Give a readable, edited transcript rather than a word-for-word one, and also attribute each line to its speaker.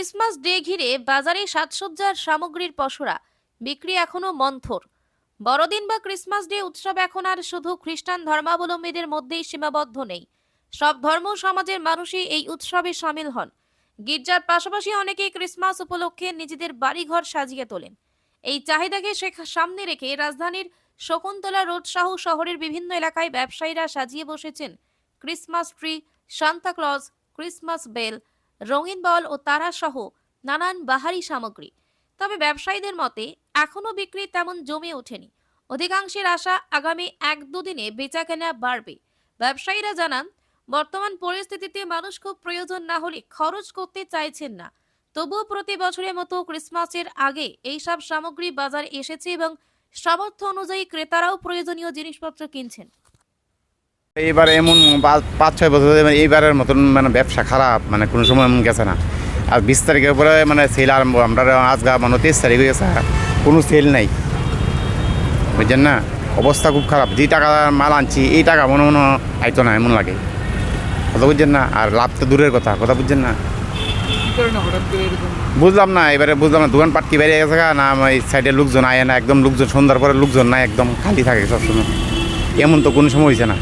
Speaker 1: Christmas day ঘিরে বাজারে সাজসজ্জার সামগ্রীর পসরা, বিক্রি এখনো মন্থর। বড়দিন বা ক্রিসমাস ডে উৎসব এখন আর শুধু খ্রিস্টান ধর্মাবলম্বীদের মধ্যেই সীমাবদ্ধ নেই। সব ধর্ম সমাজের মানুষই এই উৎসবে সামিল হন। গির্জার পাশাপাশি অনেকেই ক্রিসমাস উপলক্ষে নিজেদের বাড়িঘর সাজিয়ে তোলেন। এই চাহিদাকে সামনে রেখে রাজধানীর শকুন্তলা রোড সহ শহরের বিভিন্ন এলাকায় ব্যবসায়ীরা সাজিয়ে বসেছেন Christmas tree, Santa Claus, Christmas bell, রঙিন বল ও তারা সহ নানান বাহারি সামগ্রী। তবে ব্যবসায়ীদের মতে এখনো বিক্রি তেমন জমে ওঠেনি। অধিকাংশের আশা আগামী 1-2 দিনে বেচাকেনা বাড়বে। ব্যবসায়ীরা জানান, বর্তমান পরিস্থিতিতে মানুষ খুব প্রয়োজন না হলে খরচ করতে চাইছেন না। তবুও প্রতি বছরের মতো ক্রিসমাসের আগে এইসব সামগ্রী বাজারে এসেছে এবং সামর্থ্য অনুযায়ী ক্রেতারাও প্রয়োজনীয় জিনিসপত্র কিনছেন।
Speaker 2: এইবারে এমন 5-6 বছর ধরে এইবারের মতন মানে ব্যবসা খারাপ, মানে কোনো সময় এমন গেছে না। আর 20 তারিখের পরে মানে সেল আরম্ভ, আমরা আজগা মানে 23 তারিখ হয়ে গেছে, কোনো সেল নাই, বুঝছেন না। অবস্থা খুব খারাপ। যে টাকা মাল আনছি এই টাকা মনে মনে আইতো না, এমন লাগে, কথা বুঝছেন না। আর লাভ তো দূরের কথা বুঝছেন না। বুঝলাম না, এবারে বুঝলাম না, দোকানপাট কি বেরিয়ে গেছে না, এই সাইডে লোকজন আয় না, একদম লোকজন সন্ধ্যার পরে লোকজন নাই, একদম খালি থাকে সবসময়। এমন তো কোনো সময় হয়েছে না।